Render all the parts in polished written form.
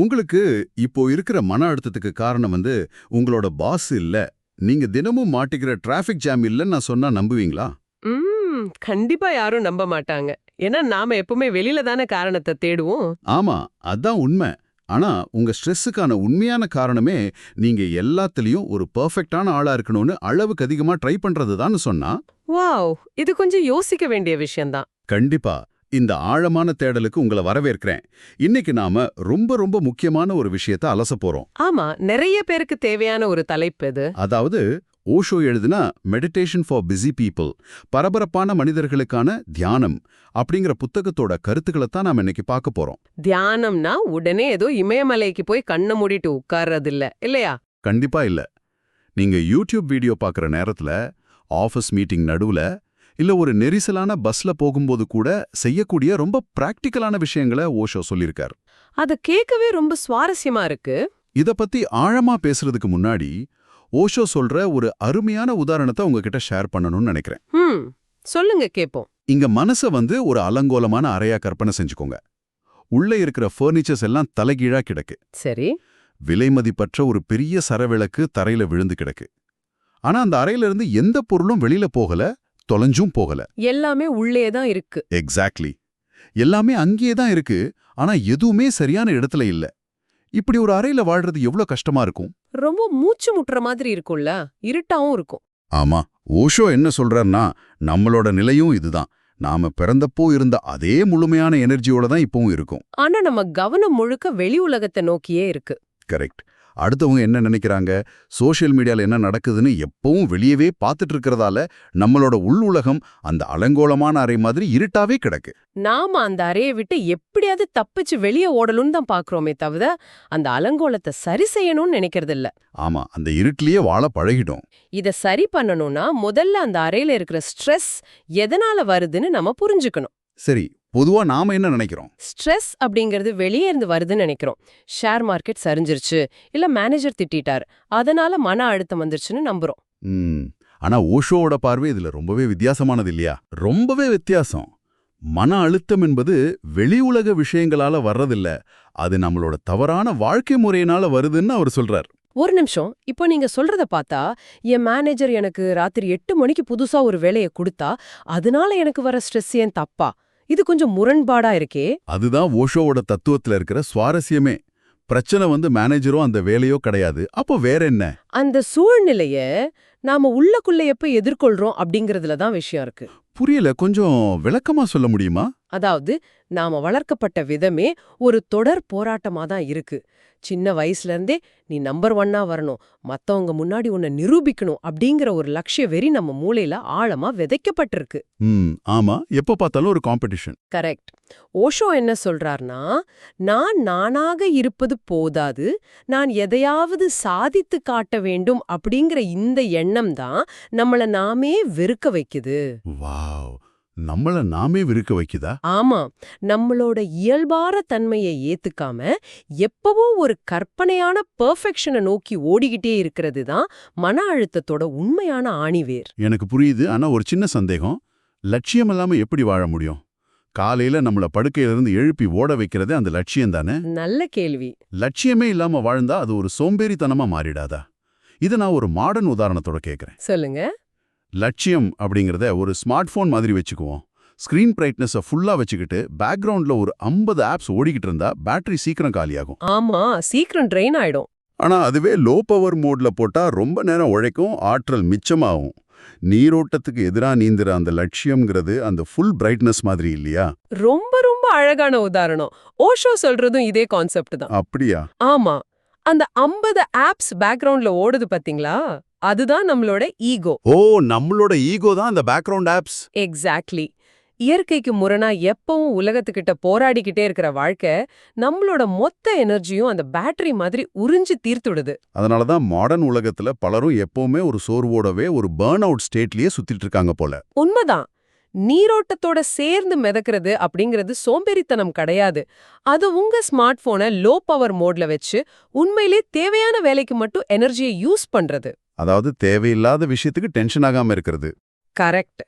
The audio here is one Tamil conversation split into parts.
உங்களுக்கு இப்போ இருக்கிற மன அழுத்தத்துக்கு காரணம் உங்களோட பாஸ் இல்ல, நீங்க தினமும் மாட்டிக்கிற டிராஃபிக் ஜாம் இல்லன்னு நான் சொன்னா நம்புவீங்களா? கண்டிப்பா யாரும் நம்ப மாட்டாங்க. ஏன்னா நாம எப்பவுமே வெளியில தானே காரணத்தை தேடுவோம். ஆமா, அதான் உண்மை. ஆனா உங்க ஸ்ட்ரெஸ்ஸுக்கான உண்மையான காரணமே நீங்க எல்லாத்துலயும் ஒரு பெர்ஃபெக்ட்டான ஆளா இருக்கணும்னு அளவுக்கு அதிகமா ட்ரை பண்றதுதான்னு சொன்னா, வாவ், இது கொஞ்சம் யோசிக்க வேண்டிய விஷயம்தான். கண்டிப்பா இந்த ஆழமான தேடலுக்கு உங்களை வரவேற்கிறேன். இன்னைக்கு நாம ரொம்ப ரொம்ப முக்கியமான ஒரு விஷயத்த அலசப் போறோம். ஆமா, நிறைய பேருக்கு தேவையான ஒரு தலைப்பு இது. அதாவது ஓஷோ எழுதின மெடிடேஷன் ஃபார் பிஸி பீப்புள், பரபரப்பான மனிதர்களுக்கான தியானம் அப்படிங்கிற புத்தகத்தோட கருத்துக்களை தான் நாம இன்னைக்கு பார்க்க போறோம். தியானம்னா உடனே ஏதோ இமயமலைக்கு போய் கண்ணை மூடிட்டு உட்கார்றது இல்லையா? கண்டிப்பா இல்ல. நீங்க யூடியூப் வீடியோ பார்க்குற நேரத்துல, ஆஃபீஸ் மீட்டிங் நடுவுல, இல்ல ஒரு நெரிசலான பஸ்ல போகும்போது கூட செய்யக்கூடிய ரொம்ப பிராக்டிக்கலான விஷயங்களை ஓஷோ சொல்லியிருக்கார். அது கேட்கவே ரொம்ப சுவாரஸ்யமா இருக்கு. இத பத்தி ஆழமா பேசுறதுக்கு முன்னாடி ஓஷோ சொல்ற ஒரு அருமையான உதாரணத்தை உங்ககிட்ட ஷேர் பண்ணணும்னு நினைக்கிறேன். சொல்லுங்க கேப்போம். இங்க மனச ஒரு அலங்கோலமான அறையா கற்பனை செஞ்சுக்கோங்க. உள்ள இருக்கிற ஃபர்னிச்சர்ஸ் எல்லாம் தலைகீழா கிடக்கு. சரி. விலைமதிப்பற்ற ஒரு பெரிய சரவிளக்கு தரையில விழுந்து கிடக்கு. ஆனா அந்த அறையில இருந்து எந்த பொருளும் வெளியில போகல, தொலைஞ்சும் போகல. எல்லாமே உள்ளே தான் இருக்கு. எக்ஸாக்ட்லி. எல்லாமே அங்கேயே தான் இருக்கு. ஆனா எதுவுமே சரியான இடத்துல இல்ல. இப்படி ஒரு அறையில வாழ்றது எவ்வளவு கஷ்டமா இருக்கும். ரொம்ப மூச்சு முட்டுற மாதிரி இருக்கும்ல, இருட்டாவும் இருக்கும். ஆமா, ஓஷோ என்ன சொல்றாருன்னா, நம்மளோட நிலையும் இதுதான். நாம பிறந்தப்போ இருந்த அதே முழுமையான எனர்ஜியோட தான் இப்பவும் இருக்கும். ஆனா நம்ம கவனம் முழுக்க வெளி உலகத்தை நோக்கியே இருக்கு. கரெக்ட். அடுத்தவங்க என்ன நினைக்கிறாங்க, சோஷியல் மீடியால என்ன நடக்குதுன்னு எப்பவும் வெளியவே பார்த்துட்டு இருக்கிறதால நம்மளோட உள் உலகம் அந்த அலங்கோலமான அறை மாதிரி இருட்டாவே கிடக்கு. நாம அந்த அறையை விட்டு எப்படியாவது தப்பிச்சு வெளியே ஓடணும்னு தான் பாக்குறோமே தவிர அந்த அலங்கோலத்தை சரி செய்யணும்னு நினைக்கிறது இல்ல. ஆமா, அந்த இருட்டிலேயே வாழ பழகிடும். இத சரி பண்ணணும்னா முதல்ல அந்த அறையில இருக்கிற ஸ்ட்ரெஸ் எதனால வருதுன்னு நம்ம புரிஞ்சுக்கணும். சரி, பொதுவா நாம என்ன நினைக்கிறோம்? ஸ்ட்ரெஸ் அப்படிங்கிறது வெளியே இருந்து வருதுன்னு நினைக்கிறோம். ஷேர் மார்க்கெட் சரிஞ்சிருச்சு, இல்ல மேனேஜர் திட்டார், அதனால மன அழுத்தம் வந்துருச்சுன்னு நம்புறோம். ஆனா ஓஷோவோட பார்வை இதுல ரொம்பவே வித்தியாசமானது இல்லையா? ரொம்பவே வித்தியாசம். மன அழுத்தம் என்பது வெளி உலக விஷயங்களால வர்றதில்ல, அது நம்மளோட தவறான வாழ்க்கை முறையினால வருதுன்னு அவர் சொல்றார். ஒரு நிமிஷம், இப்போ நீங்க சொல்றத பார்த்தா என் மேனேஜர் எனக்கு ராத்திரி 8 மணிக்கு புதுசா ஒரு வேலையை கொடுத்தா அதனால எனக்கு வர ஸ்ட்ரெஸ் ஏன் தப்பா? இது கொஞ்சம் முரண்பாடா இருக்கே. அதுதான் ஓஷோவோட தத்துவத்துல இருக்கிற சுவாரஸ்யமே. பிரச்சனை மேனேஜரோ அந்த வேலையோ கிடையாது. அப்போ வேற என்ன? அந்த சூழ்நிலைய நாம உள்ளக்குள்ள எப்ப எதிர்கொள்றோம் அப்படிங்கறதுல தான் விஷயம் இருக்கு. புரியல, கொஞ்சம் விளக்கமா சொல்ல முடியுமா? அதாவது நாம வளர்க்கப்பட்ட விதமே ஒரு தொடர் போராட்டமா தான் இருக்கு. சின்ன வயசுல இருந்தே நீ நம்பர் 1 வரணும், மத்தவங்க முன்னாடி உன்னை நிரூபிக்கணும் அப்படிங்கிற ஒரு லட்சிய வெறி நம்ம மூளையில ஆழமா விதைக்கப்பட்டிருக்கு. ஆமா, எப்ப பார்த்தாலும் ஒரு காம்படிஷன். கரெக்ட். ஓஷோ என்ன சொல்றார்னா, நான் நானாக இருப்பது போதாது, நான் எதையாவது சாதித்து காட்ட வேண்டும் அப்படிங்கிற இந்த எண்ணம் தான் நம்மள நாமே வெறுக்க வைக்குது. வாவ், நம்மள நாமே வெறுக்க வைக்குதா? ஆமா, நம்மளோட இயல்பான தன்மையை ஏத்துக்காம எப்பவோ ஒரு கற்பனையான பெர்ஃபெக்ஷனை நோக்கி ஓடிக்கிட்டே இருக்கிறது தான் மன அழுத்தத்தோட உண்மையான ஆணிவேர். எனக்கு புரியுது. ஆனா ஒரு சின்ன சந்தேகம். லட்சியம் இல்லாம எப்படி வாழ முடியும்? காலையில நம்மள படுக்கையிலிருந்து எழுப்பி ஓட வைக்கிறதே அந்த லட்சியம் தானே? நல்ல கேள்வி. லட்சியமே இல்லாம வாழ்ந்தா அது ஒரு சோம்பேறித்தனமா மாறிடாதா? இதை நான் ஒரு மாடர்ன் உதாரணத்தோட கேட்கிறேன். சொல்லுங்க. லட்சியம் அப்படிங்கிறத ஒரு ஸ்மார்ட் போன் மாதிரி வச்சுக்குவோம். ஸ்கிரீன் பிரைட்னஸை ஃபுல்லா வச்சுக்கிட்டு பேக்ரவுண்ட்ல ஒரு 50 ஆப்ஸ் ஓடிக்கிட்டு இருந்தா பேட்டரி சீக்கிரம் காலியாகும். ஆமா, சீக்கிரம் ட்ரெயின் ஆயிடும். ஆனா அதுவே லோ பவர் மோட்ல போட்டா ரொம்ப நேரம் உழைக்கும், ஆற்றல் மிச்சமாகும். நீரோட்டத்துக்கு எதிரா நீந்துற அந்த லட்சியம்ங்கிறது அந்த ஃபுல் பிரைட்னஸ் மாதிரி இல்லையா? ரொம்ப ரொம்ப அழகான உதாரணம். ஓஷோ சொல்றதும் இதே கான்செப்ட் தான். அப்படியா? ஆமா, அந்த 50 ஆப்ஸ் பேக்ரவுண்ட்ல ஓடுது பாத்தீங்களா, அதுதான் நம்மளோட ஈகோ. ஓ, நம்மளோட ஈகோ தான் அந்த பேக்ரவுண்ட் ஆப்ஸ். எக்ஸாக்ட்லி. இயற்கைக்கு முரணா எப்பவும் உலகத்துக்கிட்ட போராடிக்கிட்டே இருக்கிற வாழ்க்கை நம்மளோட மொத்த எனர்ஜியும் அந்த பேட்டரி மாதிரி உறிஞ்சு தீர்த்துடுது. அதனாலதான் மாடர்ன் உலகத்துல பலரும் எப்பவுமே ஒரு சோர்வோடவே ஒரு பர்ன் அவுட் ஸ்டேட்லயே சுத்திட்டு இருக்காங்க போல. உண்மைதான். நீரோட்டத்தோட சேர்ந்து மிதக்கிறது அப்படிங்கிறது சோம்பேறித்தனம் கிடையாது. அது உங்க ஸ்மார்ட் போனை லோ பவர் மோட்ல வச்சு உண்மையிலே தேவையான வேலைக்கு மட்டும் எனர்ஜியை யூஸ் பண்றது. அதாவது தேவையில்லாத விஷயத்துக்கு டென்ஷன் ஆகாம இருக்கிறது. கரெக்ட்.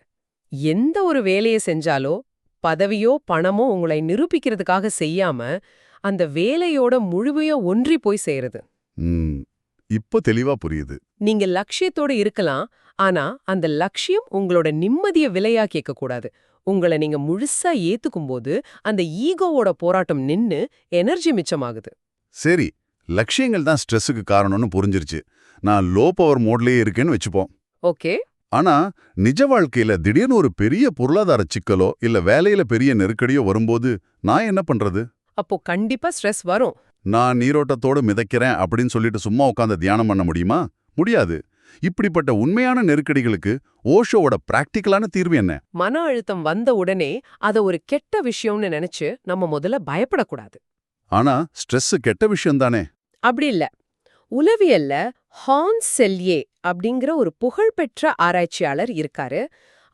எந்த ஒரு வேலையை செஞ்சாலோ பதவியோ பணமோ உங்களை நிரூபிக்கிறதுக்காக செய்யாம அந்த வேலையோட முழுமையா ஒன்றி போய் சேருது. இப்போ தெளிவா புரியுது. நீங்க லட்சியத்தோட இருக்கலாம், ஆனா அந்த லட்சியம் உங்களோட நிம்மதிய விலையா கேட்க கூடாது. உங்களை நீங்க முழுசா ஏத்துக்கும்போது அந்த ஈகோவோட போராட்டம் நின்னு எனர்ஜி மிச்சமாகுது. சரி, லட்சியங்கள் தான் ஸ்ட்ரெஸ்ஸுக்கு காரணம்னு புரிஞ்சிருச்சு. நான் லோ பவர் மோட்லயே இருக்கேன்னு வச்சுப்போம். ஓகே. ஆனா நிஜ வாழ்க்கையில திடீர்னு ஒரு பெரிய பொருளாதார சிக்கலோ இல்ல வேலையில பெரிய நெருக்கடியோ வரும்போது நான் என்ன பண்றது? அப்போ கண்டிப்பா ஸ்ட்ரெஸ் வரும். நான் நீரோட்டத்தோட மிதக்கிறேன் அப்படின்னு சொல்லிட்டு சும்மா உட்காந்து தியானம் பண்ண முடியுமா? முடியாது. இப்படிப்பட்ட உண்மையான நெருக்கடிகளுக்கு ஓஷோவோட பிராக்டிக்கலான தீர்வு என்ன? மன அழுத்தம் வந்த உடனே அத ஒரு கெட்ட விஷயம்னு நினைச்சு நம்ம முதல்ல பயப்படக்கூடாது. ஆனா ஸ்ட்ரெஸ் கெட்ட விஷயம் தானே? அப்படி இல்ல. உளவியல்ல ஹான்ஸ் செல்யே அப்படிங்கிற ஒரு புகழ்பெற்ற ஆராய்ச்சியாளர் இருக்காரு.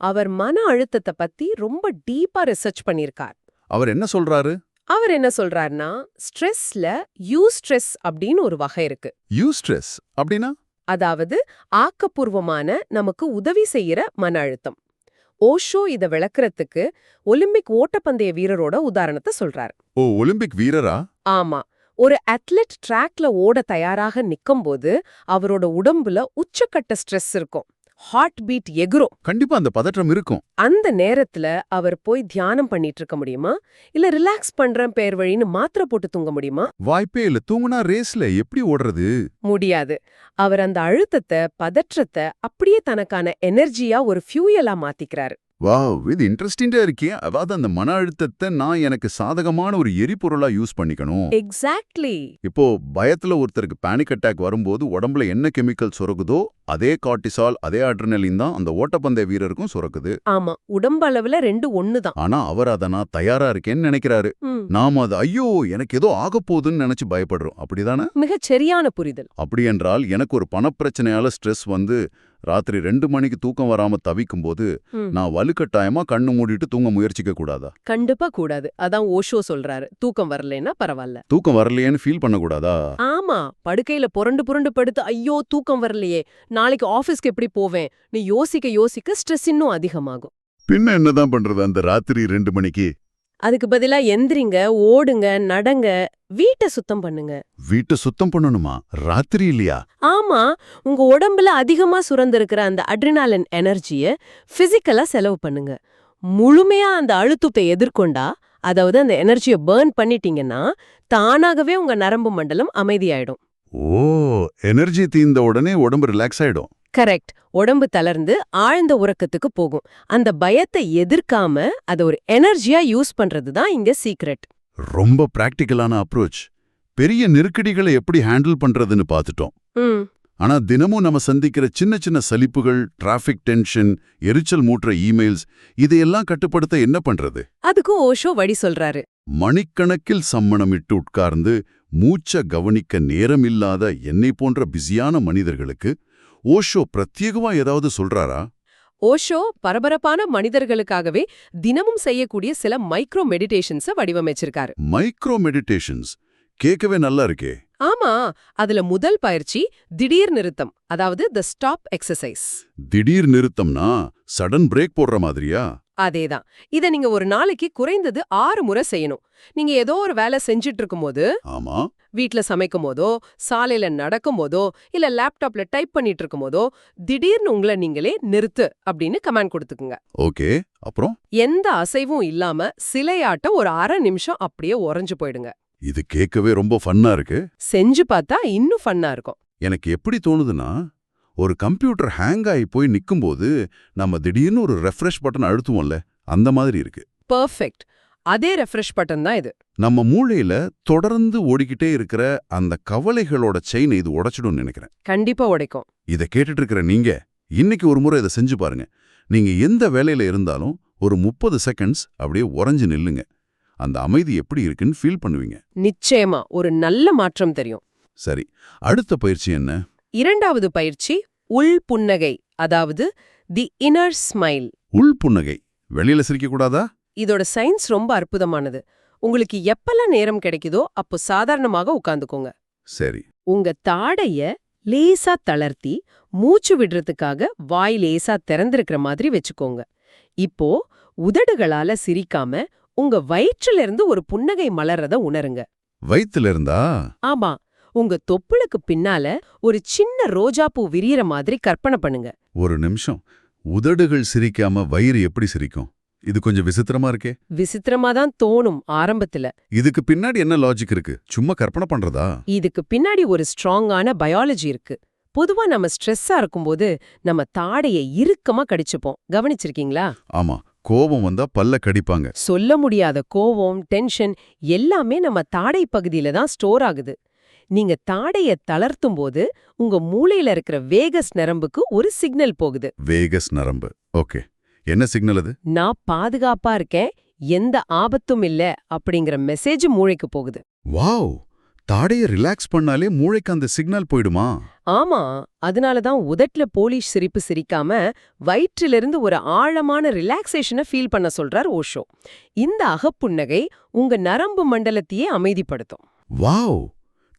அவர் மன அழுத்தத்தை பத்தி ரொம்ப டீப்பா ரிசர்ச் பண்ணியிருக்கார். அவர் என்ன சொல்றாரு? அவர் என்ன சொல்றாருன்னா, ஸ்ட்ரெஸ்ல யூஸ்ட்ரெஸ் அப்படின்னு ஒரு வகை இருக்கு. யூஸ்ட்ரெஸ் அப்படின்னா? அதாவது ஆக்கப்பூர்வமான நமக்கு உதவி செய்யற மன அழுத்தம். ஓஷோ இத விளக்குறதுக்கு ஒலிம்பிக் ஓட்டப்பந்தய வீரரோட உதாரணத்தை சொல்றாரு. ஓ, ஒலிம்பிக் வீரரா? ஆமா. ஒரு அத்லெட் ட்ராக்ல ஓட தயாராக நிக்கும்போது அவரோட உடம்புல உச்சக்கட்ட ஸ்ட்ரெஸ் இருக்கும். ஹார்ட் பீட் எகுரும். கண்டிப்பா அந்த பதற்றம் இருக்கும். அந்த நேரத்துல அவர் போய் தியானம் பண்ணிட்டு இருக்க முடியுமா? இல்ல ரிலாக்ஸ் பண்றேன் பேர் வழின்னு மாத்திரை போட்டு தூங்க முடியுமா? வாய்ப்பே இல்ல. தூங்குனா ரேஸ்ல எப்படி ஓடுறது? முடியாது. அவர் அந்த அழுத்தத்தை, பதற்றத்தை அப்படியே தனக்கான எனர்ஜியா ஒரு ஃபியூயலா மாத்திக்கிறாரு. வாவ், இது இன்ட்ரெஸ்டிங்கா இருக்கே. அதாவது அந்த மன அழுத்தத்தை நான் எனக்கு சாதகமான ஒரு எரிபொருளா யூஸ் பண்ணிக்கணும். எக்ஸாக்ட்லி. இப்போ பயத்துல ஒருத்தருக்கு பேனிக் அட்டாக் வரும்போது உடம்புல என்ன கெமிக்கல் சுரக்குதோ அதே கார்டிசால், அதே அட்ரினலின் தான் அந்த ஓட்டப்பந்தய வீரருக்கும் சுரக்குது. ஆமா, உடம்பு அளவுல ரெண்டு ஒண்ணுதான். ஆனா அவர் அத நான் தயாரா இருக்கேன்னு நினைக்கிறாரு. நாம அது ஐயோ எனக்கு ஏதோ ஆகப்போகுதுன்னு நினைச்சு பயப்படுறோம். அப்படிதானே? மிகச் சரியான புரிதல். அப்படி என்றால் எனக்கு ஒரு பணப்பிரச்சனையால ஸ்ட்ரெஸ் வந்து ராத்திரி 2 மணிக்கு தூக்கம் வராம தவிக்கும்போது நான் வலுக்கட்டாயமா கண்ணு மூடிட்டு தூங்க முயற்சிக்க கூடாதா? கண்டிப்பா கூடாது. அதான் ஓஷோ சொல்றாரு, தூக்கம் வரலைன்னா பரவாயில்ல. தூக்கம் வரலையேன்னு ஃபீல் பண்ணக்கூடாதா? ஆமா, படுக்கையில புரண்டு புரண்டு படுத்து ஐயோ தூக்கம் வரலையே, நாளைக்கு ஆபீஸ்க்கு எப்படி போவேன் நீ யோசிக்க யோசிக்க ஸ்ட்ரெஸ் இன்னும் அதிகமாகும். பின்ன என்னதான் பண்றது அந்த ராத்திரி 2 மணிக்கு? அதுக்கு பதிலா எந்திரிங்க, ஓடுங்க, நடங்க, வீட்டை சுத்தம் பண்ணுங்க. வீட்டை சுத்தம் பண்ணணுமா? ராத்திரி இல்லையா? ஆமா, உங்க உடம்புல அதிகமா சுரந்திருக்கிற அந்த அட்ரினாலின் எனர்ஜிய பிசிக்கலா செலவு பண்ணுங்க. முழுமையா அந்த அழுத்தத்தை எதிர்கொண்டா, அதாவது அந்த எனர்ஜியை பர்ன் பண்ணிட்டீங்கன்னா தானாகவே உங்க நரம்பு மண்டலம் அமைதியாயிடும். ஓ, எனர்ஜி தீர்ந்த உடனே உடம்பு ரிலாக்ஸ் ஆயிடும். கரெக்ட். உடம்பு தளர்ந்து ஆழ்ந்த உறக்கத்துக்கு போகும். அந்த பயத்தை எதிர்க்காம அத ஒரு எனர்ஜியா யூஸ் பண்றது தான் இங்க சீக்ரெட். ரொம்ப பிராக்டிக்கலான அப்ரோச். பெரிய நெருக்கடிகளை எப்படி ஹேண்டில் பண்றதுன்னு பார்த்துட்டோம். ஆனா தினமும் நம்ம சந்திக்கிற சின்ன சின்ன சலிப்புகள், டிராஃபிக் டென்ஷன், எரிச்சல் மூட்டுற இமெயில்ஸ், இதையெல்லாம் கட்டுப்படுத்த என்ன பண்றது? அதுக்கும் ஓஷோ வழி சொல்றாரு. மணிக்கணக்கில் சம்மணமிட்டு உட்கார்ந்து மூச்ச கவனிக்க நேரமில்லாத என்னை போன்ற பிஸியான மனிதர்களுக்கு ஓஷோ பிரத்யேகமா ஏதாவது சொல்றாரா? ஓஷோ பரபரப்பான மனிதர்களுக்காகவே தினமும் செய்யக்கூடிய சில மைக்ரோ மெடிடேஷன்ஸ வடிவமைச்சிருக்காரு. மைக்ரோ மெடிடேஷன்ஸ் கேட்கவே நல்லா இருக்கே. ஆமா, அதுல முதல் பயிற்சி திடீர் நிறுத்தம், அதாவது தி ஸ்டாப் எக்ஸசைஸ். திடீர் நிறுத்தம்னா சடன் பிரேக் போடுற மாதிரியா? அதேதான். இத நீங்க ஒரு நாளைக்கு குறைந்தது 6 முறை செய்யணும். நீங்க ஏதோ ஒரு வேலை செஞ்சிட்டு இருக்கும்போது, ஆமா, வீட்ல சமைக்கும் போதோ, சாலையில நடக்கும் போதோ, இல்ல லேப்டாப்ல டைப் பண்ணிட்டு இருக்கும் போதோ திடீர்னு உங்களை நீங்களே நிறுத்து அப்படின்னு கமாண்ட் கொடுத்துக்குங்க. ஓகே, அப்புறம்? எந்த அசைவும் இல்லாம சிலையாட்டம் ஒரு 1/2 நிமிஷம் அப்படியே உறைஞ்சு போயிடுங்க. இது கேட்கவே ரொம்ப ஃபன்னா இருக்கு. செஞ்சு பார்த்தா இன்னும் ஃபன்னா இருக்கும். எனக்கு எப்படி தோணுதுன்னா, ஒரு கம்ப்யூட்டர் ஹேங் ஆகி போய் நிக்கும்போது நம்ம திடீர்னு ஒரு ரெஃப்ரெஷ் பட்டன் அழுத்துவோம்ல, அந்த மாதிரி இருக்கு. பெர்ஃபெக்ட். அதே ரெஃப்ரெஷ் பட்டன் தான் இது. நம்ம மூளையில தொடர்ந்து ஓடிக்கிட்டே இருக்கிற அந்த கவலைகளோட செயினை இது உடைச்சிடும்னு நினைக்கிறேன். கண்டிப்பா உடைக்கும். இதை கேட்டுட்டு இருக்கிற நீங்க இன்னைக்கு ஒரு முறை இதை செஞ்சு பாருங்க. நீங்க எந்த வேலையில இருந்தாலும் ஒரு 30 செகண்ட்ஸ் அப்படியே உறைஞ்சு நில்லுங்க. அந்த அமைதி எப்படி இருக்குன்னு ஃபீல் பண்ணுவீங்க. நிச்சயமா ஒரு நல்ல மாற்றம் தெரியும். சரி, அடுத்த பயிற்சி என்ன? இரண்டாவது பயிற்சி உள் புன்னகை, அதாவது தி இன்னர் ஸ்மைல். உள் புன்னகை. வெளியில சிரிக்க கூடாதா? இதோட சயின்ஸ் ரொம்ப அற்புதமானது. உங்களுக்கு எப்பெல்லாம் நேரம் கிடைக்குதோ அப்போ சாதாரணமாக உட்கார்ந்துக்கோங்க. சரி. உங்க தாடைய லேசா தளர்த்தி மூச்சு விடுறதுக்காக வாய் லேசா திறந்திருக்கிற மாதிரி வச்சுக்கோங்க. இப்போ உதடுகளால சிரிக்காம உங்க வயிற்றிலிருந்து ஒரு புன்னகை மலர்றத உணருங்க. வயித்துல இருந்தா? ஆமா, உங்க தொப்புளுக்கு பின்னால ஒரு சின்ன ரோஜாப்பூ விரியற மாதிரி கற்பனை பண்ணுங்க. ஒரு நிமிஷம். உதடுகள் சிரிக்காம வயிறு எப்படி சிரிக்கும்? இது கொஞ்சம் விசித்திரமா இருக்கே. விசித்திரமா தான் தோணும் ஆரம்பத்துல. இதுக்கு பின்னாடி என்ன லாஜிக் இருக்கு? சும்மா கற்பனை பண்றதா? இதுக்கு பின்னாடி ஒரு ஸ்ட்ராங்கான பயாலஜி இருக்கு. பொதுவா நம்ம ஸ்ட்ரெஸ்ஸா இருக்கும்போது நம்ம தாடைய இறுக்கமா கடிச்சுப்போம். கவனிச்சிருக்கீங்களா? ஆமா, கோபம் வந்தா பல்ல கடிப்பாங்க. சொல்ல முடியாத கோவம், டென்ஷன் எல்லாமே நம்ம தாடை பகுதியில தான் ஸ்டோர் ஆகுது. நீங்க தாடைய தளர்த்தும் போது உங்க மூளையில இருக்கிற வேகஸ் நரம்புக்கு ஒரு சிக்னல் போகுது. வேகஸ் நரம்பு. ஓகே. என்ன சிக்னல் அது? நான் பாதுகாப்பா இருக்கேன், எந்த ஆபத்தும் இல்ல அப்படிங்கிற மெசேஜ் மூளைக்கு போகுது. வாவ்! தாடைய ரிலாக்ஸ் பண்ணாலே மூளைக்கு அந்த சிக்னல் போயிடுமா? ஆமா, அதனால தான் உதட்ல போலிஷ் சிரிப்பு சிரிக்காம வயிற்றிலிருந்து ஒரு ஆழமான ரிலாக்ஸேஷனை ஃபீல் பண்ண சொல்றார் ஓஷோ. இந்த அகப்புன்னகை உங்க நரம்பு மண்டலத்தையே அமைதிப்படுத்தும். வாவ்!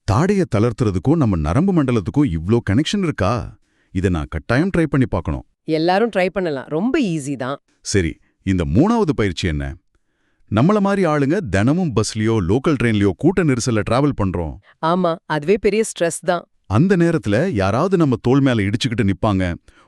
தாடைய தளர்த்துறதுக்கும் நம்ம நரம்பு மண்டலத்துக்கும் இவ்ளோ கனெக்ஷன் இருக்கா? இதை நான் கட்டாயம் ட்ரை பண்ணி பார்க்கணும். எல்லாரும் ட்ரை பண்ணலாம், ரொம்ப ஈஸி தான். சரி, இந்த 3வது பயிற்சி என்ன? நம்மள மாதிரி ஆளுங்க தினமும் பஸ்லயோ லோக்கல் ட்ரெயின்லயோ கூட்ட நெரிசல்ல டிராவல் பண்றோம். ஆமா, அதுவே பெரிய ஸ்ட்ரெஸ் தான். அந்த நேரத்துல யாராவது நம்ம தோள் மேல இடிச்சுக்கிட்டு நிப்பாங்க.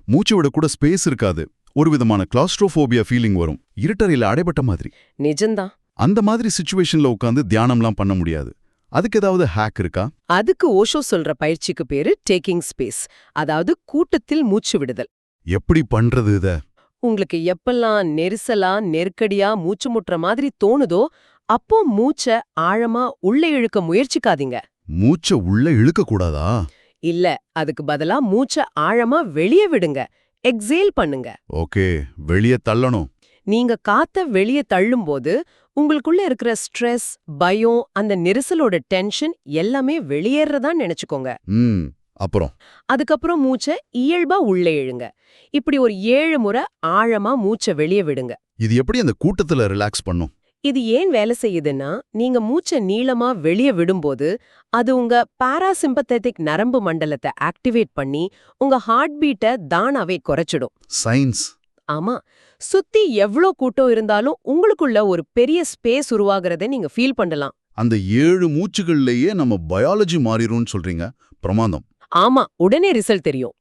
மூச்சு விட கூட ஸ்பேஸ் இருக்காது. ஒரு விதமான கிளாஸ்ட்ரோஃபோபியா ஃபீலிங் வரும். இருட்டறையில அடைபட்ட மாதிரி. நிஜம்தான். அந்த மாதிரி சிச்சுவேஷன்ல உட்காந்து தியானம்லாம் பண்ண முடியாது. அதுக்கு ஏதாவது ஹேக் இருக்கா? அதுக்கு ஓஷோ சொல்ற பயிற்சிக்கு பேரு டேக்கிங் ஸ்பேஸ், அதாவது கூட்டத்தில் மூச்சு விடுதல். எப்படி பண்றது இத? உங்களுக்கு எப்பெல்லாம் நெரிசலா நெருக்கடியா மூச்சு முட்டுற மாதிரி தோணுதோ அப்போ மூச்ச ஆழமா உள்ள இழுக்க முயற்சிக்காதீங்க. மூச்ச உள்ள இழுக்க கூடாதா? இல்ல, அதுக்கு பதிலா மூச்ச ஆழமா வெளியே விடுங்க. எக்ஸேல் பண்ணுங்க. ஓகே, வெளிய தள்ளணும். நீங்க காத்த வெளியே தள்ளும்போது உங்களுக்குள்ள இருக்கிற ஸ்ட்ரெஸ், பயம், அந்த நெரிசலோட டென்ஷன் எல்லாமே வெளியேறதா நினைச்சுக்கோங்க. அப்புறம் அதுக்கப்புறம் மூச்ச இயல்பா உள்ளே இழுங்க. இப்படி ஒரு 7 முறை ஆழமா மூச்ச வெளியே விடுங்க. இது எப்படி அந்த கூட்டத்துல ரிலாக்ஸ் பண்ணும்? இது ஏன் வேலை செய்யுதுன்னா, நீங்க மூச்ச நீளமா வெளியே விடும்போது அது உங்க பாராசிம்பத்தெட்டிக் நரம்பு மண்டலத்தை ஆக்டிவேட் பண்ணி உங்க ஹார்ட் பீட்டை தானாவே குறைச்சிடும். சயின்ஸ். ஆமா, சுத்தி எவ்ளோ கூட்டம் இருந்தாலும் உங்களுக்குள்ள ஒரு பெரிய ஸ்பேஸ் உருவாகிறத நீங்க ஃபீல் பண்ணலாம். அந்த 7 மூச்சுகள்லயே நம்ம பயாலஜி மாறிரும்னு சொல்றீங்க. பிரமாதம். ஆமா, உடனே ரிசல்ட் தெரியும்.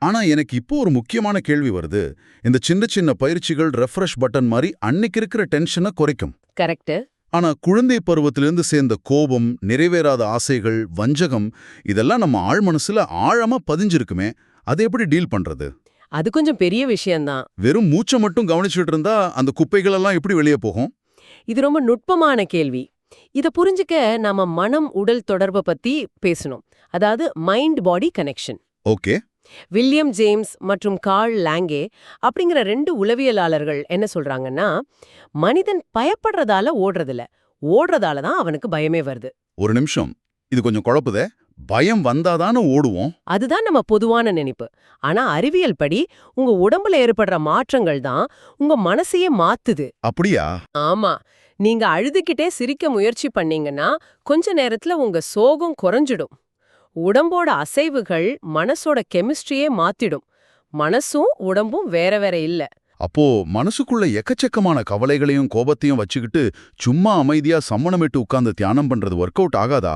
ஆனா எனக்கு இப்போ ஒரு முக்கியமான கேள்வி வருது. இந்த சின்ன சின்ன பயிற்சிகள் ரெஃப்ரெஷ் பட்டன் மாதிரி அன்னைக்கு இருக்கிற டென்ஷனை குறைக்கும். கரெக்ட். ஆனா குழந்தை பருவத்திலிருந்து சேர்ந்த கோபம், நிறைவேறாத ஆசைகள், வஞ்சகம் இதெல்லாம் நம்ம ஆழ் மனசுல ஆழமா பதிஞ்சிருக்குமே. அதை எப்படி டீல் பண்றது? அது கொஞ்சம் பெரிய விஷயம்தான். வெறும் மூச்சை மட்டும் கவனிச்சுட்டு இருந்தா அந்த குப்பைகள் எல்லாம் எப்படி வெளியே போகும்? இது ரொம்ப நுட்பமான கேள்வி. இத புரிஞ்சுக்க நாம மனம் உடல் தொடர்பை பத்தி பேசணும். அதாவது மைண்ட் பாடி கனெக்ஷன். ஓகே. வில்லியம் ஜேம்ஸ் மற்றும் கார்ல் லாங்கே அப்படிங்கிற 2 உளவியலாளர்கள் என்ன சொல்றாங்கன்னா, மனிதன் பயப்படுறதால ஓடுறதில்ல, ஓடுறதால தான் அவனுக்கு பயமே வருது. ஒரு நிமிஷம், இது கொஞ்சம் குழப்புதே. பயம் வந்தாதானே ஓடுவோம். அதுதான் நம்ம பொதுவான நினைப்பு. ஆனா அறிவியல் படி உங்க உடம்புல ஏற்படுற மாற்றங்கள் தான் உங்க மனசையே மாத்துது. அப்படியா? ஆமா, நீங்க அழுதுகிட்டே சிரிக்க முயற்சி பண்ணீங்கன்னா கொஞ்ச நேரத்துல உங்க சோகம் குறைஞ்சிடும். உடம்போட அசைவுகள் மனசோட கெமிஸ்ட்ரியே மாத்திடும். மனசும் உடம்பும் வேற வேற இல்ல. அப்போ மனசுக்குள்ள எக்கச்சக்கமான கவலைகளையும் கோபத்தையும் வச்சுக்கிட்டு சும்மா அமைதியா சம்மணமிட்டு உட்கார்ந்து தியானம் பண்றது ஒர்க் அவுட் ஆகாதா?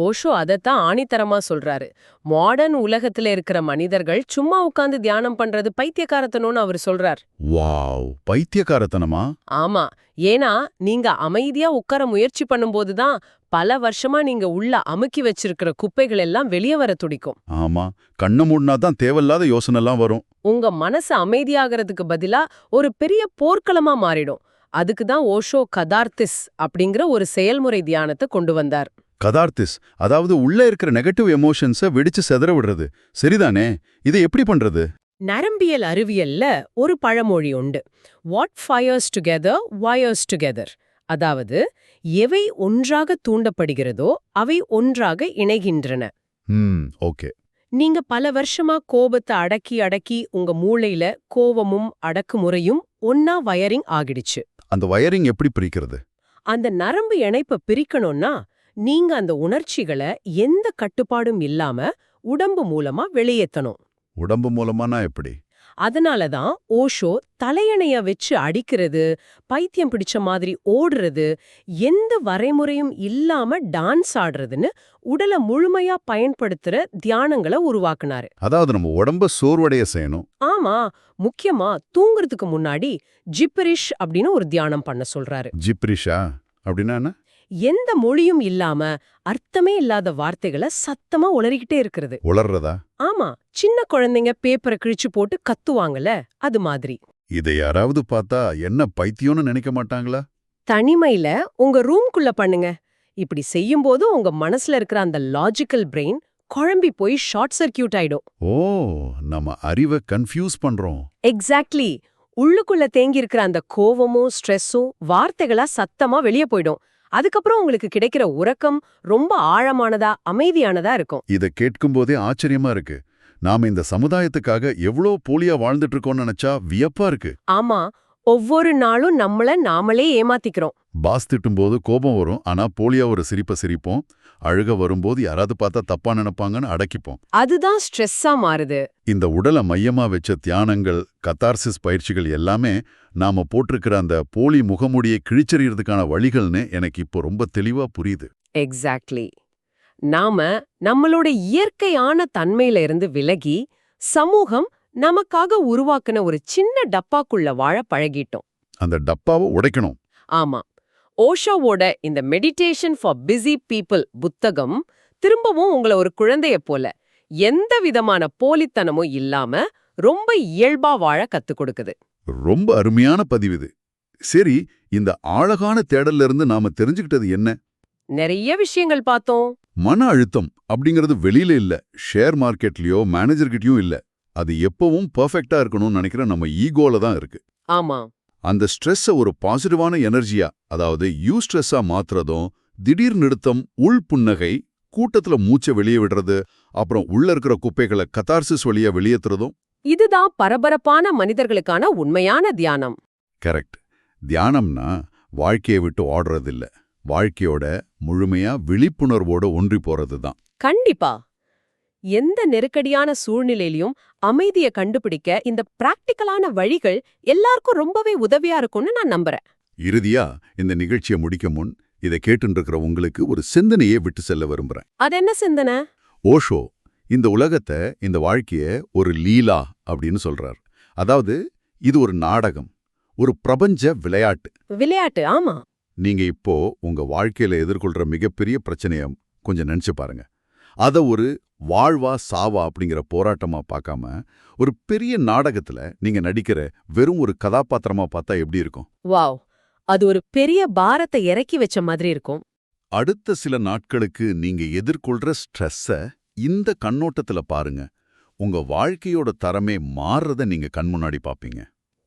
ஓஷோ அதைத்தான் ஆணித்தரமா சொல்றாரு. மாடர்ன் உலகத்துல இருக்கிற மனிதர்கள் சும்மா உட்கார்ந்து தியானம் பண்றது பைத்தியக்காரத்தனம்னு அவர் சொல்றார். வாவ், பைத்தியக்காரத்தனமா? ஆமா, ஏன்னா நீங்க அமைதியா உட்கார முயற்சி பண்ணும்போதுதான் பல வருஷமா நீங்க உள்ள அமுக்கி வச்சிருக்கிற குப்பைகள் எல்லாம் வெளியே வர துடிக்கும். ஆமா, கண்ணை மூடினாதான் தேவையில்லாத யோசனை எல்லாம் வரும். உங்க மனசு அமைதியாகிறதுக்கு பதிலா ஒரு பெரிய போர்க்களமா மாறிடும். அதுக்கு தான் ஓஷோ கதார்த்திஸ் அப்படிங்கிற ஒரு செயல்முறை தியானத்தை கொண்டு வந்தார். கதார்த்திஸ், அதாவது உள்ள இருக்கிற நெகட்டிவ் எமோஷன்ஸை வெடிச்சு செதற விடுறது. சரிதானே? இதை எப்படி பண்றது? நரம்பியல் அறிவியல்ல ஒரு பழமொழி உண்டு. What fires together wires together. அதாவது எவை ஒன்றாக தூண்டப்படுகிறதோ அவை ஒன்றாக இணைகின்றன. ஓகே. நீங்க பல வருஷமா கோபத்தை அடக்கி அடக்கி உங்க மூளையில கோவமும் அடக்குமுறையும் ஒன்னா வயரிங் ஆகிடுச்சு. அந்த வயரிங் எப்படி பிரிக்கிறது? அந்த நரம்பு இணைப்பை பிரிக்கணும்னா நீங்க அந்த உணர்ச்சிகளை எந்த கட்டுப்பாடும் இல்லாம உடம்பு மூலமா வெளியேத்தணும். உடம்பு மூலமானா எப்படி? அதனாலதான் ஓஷோ தலையணைய வச்சு அடிக்கிறது, பைத்தியம் பிடிச்ச மாதிரி ஓடுறது, எந்த வரைமுறையும் இல்லாம டான்ஸ் ஆடுறதுன்னு உடலை முழுமையா பயன்படுத்துற தியானங்களை உருவாக்குனாரு. அதாவது நம்ம உடம்ப சோர்வடைய செய்யணும். ஆமா, முக்கியமா தூங்குறதுக்கு முன்னாடி ஜிப்பரிஷ் அப்படின்னு ஒரு தியானம் பண்ண சொல்றாரு. ஜிப்ரிஷா அப்படின்னா என்ன? எந்த மொழியும் இல்லாம அர்த்தமே இல்லாத வார்த்தைகளை சத்தமா உளறிக்கிட்டே இருக்கிறது. உளர்றதா? ஆமா, சின்ன குழந்தைங்க பேப்பரை கிழிச்சு போட்டு கத்துவாங்கல்ல, அது மாதிரி. இதை யாராவது பார்த்தா என்ன பைத்தியம்னு நினைக்க மாட்டாங்களா? தனிமையில உங்க ரூம்குள்ள பண்ணுங்க. இப்படி செய்யும்போது உங்க மனசுல இருக்கிற அந்த லாஜிக்கல் பிரெயின் குழம்பி போய் ஷார்ட் சர்க்கியூட் ஆயிடும். ஓ, நம்ம அறிவை கன்ஃபியூஸ் பண்றோம். எக்ஸாக்ட்லி. உள்ளுக்குள்ள தேங்கி இருக்கிற அந்த கோவமும் ஸ்ட்ரெஸ்ஸும் வார்த்தைகளா சத்தமா வெளியே போயிடும். அதுக்கப்புறம் உங்களுக்கு கிடைக்கிற உறக்கம் ரொம்ப ஆழமானதா, அமைதியானதா இருக்கும். இத கேட்கும்போதே ஆச்சரியமா இருக்கு. நாம இந்த சமுதாயத்துக்காக எவ்ளோ போலியா வாழ்ந்துட்டு இருக்கோம்னு நினைச்சா வியப்பா இருக்கு. ஆமா, ஒவ்வொரு நாளும் நம்மள நாமளே ஏமாத்திக்கிறோம். பாஸ் திட்டும்போது கோபம் வரும், ஆனா போலியா ஒரு சிரிப்பை சிரிப்போம். அழுக வரும்போது யாராவது பார்த்தா தப்பா நினைப்பாங்கன்னு அடக்கிப்போம். அதுதான் ஸ்ட்ரெஸ்ஸா மாறுது. இந்த உடலை மையமா வச்ச தியானங்கள், கத்தார்சிஸ் பயிற்சிகள் எல்லாமே நாம போட்டிருக்கிற அந்த போலி முகமூடியை கிழிச்செறியறதுக்கான வழிகள்னு எனக்கு இப்போ ரொம்ப தெளிவா புரியுது. எக்ஸாக்ட்லி. நாம நம்மளோட இயற்கையான தன்மையில இருந்து விலகி, சமூகம் நமக்காக உருவாக்குன ஒரு சின்ன டப்பாக்குள்ள வாழ பழகிட்டோம். அந்த டப்பாவை உடைக்கணும். ஆமா. ஓஷோவோட இந்த மெடிடேஷன் ஃபார் பிஸி பீப்புள் புத்தகம் திரும்பவும் உங்களை ஒரு குழந்தைய போல எந்த விதமான போலித்தனமும் இல்லாம ரொம்ப இயல்பா வாழ கத்துக் கொடுக்குது. ரொம்ப அருமையான பதிவு இது. சரி, இந்த ஆழகான தேடல்ல இருந்து நாம தெரிஞ்சுக்கிட்டது என்ன? நிறைய விஷயங்கள் பார்த்தோம். மன அழுத்தம் அப்படிங்கிறது வெளியில இல்ல, ஷேர் மார்க்கெட்லயோ மேனேஜர்கிட்டயும் இல்ல. அது எப்பவும் பெர்ஃபெக்ட்டா இருக்கணும்னு நினைக்கிற நம்ம ஈகோல தான் இருக்கு. ஆமா. அந்த ஸ்ட்ரெஸ்ஸை ஒரு பாசிட்டிவான எனர்ஜியா, அதாவது ஸ்ட்ரெஸ்ஸா மாத்துறதும், திடீர் நிறுத்தம், உள் புன்னகை, கூட்டத்துல மூச்சை வெளியே விடுறது, அப்புறம் உள்ள இருக்கிற குப்பைகளை கத்தார்சிஸ் வழியா வெளியேற்றுறதும். இதுதான் பரபரப்பான மனிதர்களுக்கான உண்மையான தியானம். கரெக்ட். தியானம்னா வாழ்க்கையை விட்டு ஓடுறதில்ல, வாழ்க்கையோட முழுமையா விழிப்புணர்வோட ஒன்றி போறது தான். கண்டிப்பா. எந்த நெருக்கடியான சூழ்நிலையிலும் அமைதியை கண்டுபிடிக்க இந்த பிராக்டிக்கலான வழிகள் எல்லாருக்கும் ரொம்பவே உதவியா இருக்கும்னு நான் நம்புறேன். இறுதியா இந்த நிகழ்ச்சியை முடிக்க முன் இதை கேட்டுருக்கிற உங்களுக்கு ஒரு சிந்தனையே விட்டு செல்ல விரும்புறேன். அது என்ன சிந்தனை? ஓஷோ இந்த உலகத்தை, இந்த வாழ்க்கைய ஒரு லீலா அப்படின்னு சொல்றார். அதாவது இது ஒரு நாடகம், ஒரு பிரபஞ்ச விளையாட்டு. விளையாட்டு, ஆமா. நீங்க இப்போ உங்க வாழ்க்கையில எதிர்கொள்ற மிகப்பெரிய பிரச்சனைய கொஞ்சம் நினைச்சு பாருங்க. அத ஒரு வாழ்வா சாவா அப்படிங்கிற போராட்டமா பார்க்காம, ஒரு பெரிய நாடகத்துல நீங்க நடிக்கிற வெறும் ஒரு கதாபாத்திரமா பார்த்தா எப்படி இருக்கும்? வாவ், அது ஒரு பெரிய பாரத்தை இறக்கி வச்ச மாதிரி இருக்கும். அடுத்த சில நாட்களுக்கு நீங்க எதிர்கொள்ற ஸ்ட்ரெஸ்ஸ இந்த கண்ணோட்டத்துல பாருங்க. உங்க வாழ்க்கையோட தரமே மாறுறத நீங்க கண்முன்னாடி பாப்பீங்க.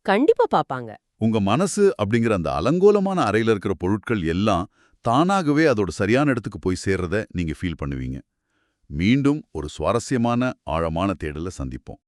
கண்டிப்பா பாப்பாங்க. உங்க மனசு அப்படிங்கிற அந்த அலங்கோலமான அறையில இருக்கிற பொருட்கள் எல்லாம் தானாகவே அதோட சரியான இடத்துக்கு போய் சேர்றத நீங்க ஃபீல் பண்ணுவீங்க. மீண்டும் ஒரு சுவாரஸ்யமான ஆழமான தேடல சந்திப்போம்.